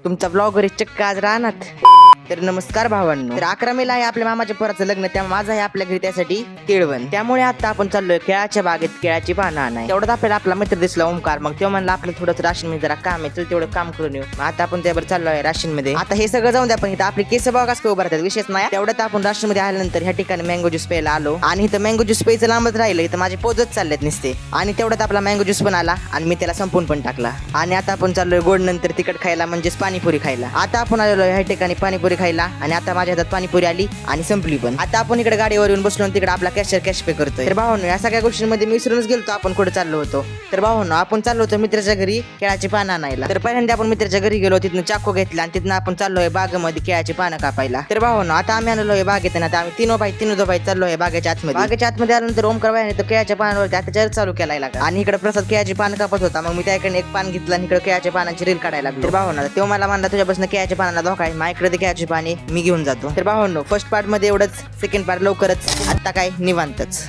तुमचा ब्लॉगर चक्क आज राहणार. तर नमस्कार भावांनो. तर 11 मेला आहे आपल्या मामाच्या पोराचं लग्न, त्यामुळे माझं आहे आपल्या घरी त्यासाठी केळवण. त्यामुळे आता आपण चाललोय केळाच्या बागेत केळाची पानं आणाय. तेवढ्यात आपल्याला आपला मित्र दिसला ओमकार. मग तो म्हणला आपलं थोडंच राशन मध्ये जरा काम आहे, चल तेवढं काम करून येऊ. आता आपण त्यावर चाललोय राशन मध्ये. आता हे सगळं जाऊन द्या, पण इथं आपली केस बघा कसं उभं राहतात, विशेष नाही. तेवढ्यात आपण राशन मध्ये आल्यानंतर ह्या ठिकाणी मँगो ज्यूस प्यायला आलो आणि इथं मँगो ज्यूस प्यायचं लांबच राहिलं. इथं माझे पोजच चाललेत नुसते. आणि तेवढ्यात आपला मँगो ज्यूस पण आला आणि मी त्याला संपून पण टाकला. आणि आता आपण चाललोय गोड नंतर तिखट खायला, म्हणजेच पाणीपुरी खायला. आता आपण आलेलो ह्या ठिकाणी पाणीपुरी खायला आणि आता माझ्या हातात पाणीपुरी आली आणि संपली पण. आता आपण इकडे गाडीवर येऊन बसलो आणि तिकडे आपला कॅश पे करतोय. तर भावांनो, या सगळ्या गोष्टींमध्ये मी विसरूनच गेलो आपण कुठे चाललो होतो. तर भावांनो, आपण चाललो होतो मित्राच्या घरी केळाची पानं आणायला. तर पहिल्यांदा आपण मित्राच्या घरी गेलो, तिथनं चाकू घेतला आणि तिथनं आपण चाललोय बागेमध्ये केळाची पानं कापायला. तर भावांनो, आता आम्ही आलोय बागेत आणि आता आम्ही तीन बाई चाललोय बागेच्या आतमध्ये. बागेच्या आतमध्ये आल्यानंतर ओमकार बाईने तर केळाच्या पानावरती अत्याचार चालू केलाय आणि इकडे प्रसाद केळाची पानं कापत होता. मग मी त्याकडे एक पान घेतलं आणि इकडे केळाच्या पानाची रील काढायला लागलो. तर भावांनो, तो मला म्हणला तुझ्यापासून केळाच्या पानाला धोका आहे, माझ्याकडे केळाची पाने मी घेऊन जातो. तर भावांनो, फर्स्ट पार्ट मध्ये एवढंच, सेकंड पार्ट लवकरच. आता काय निवांतच.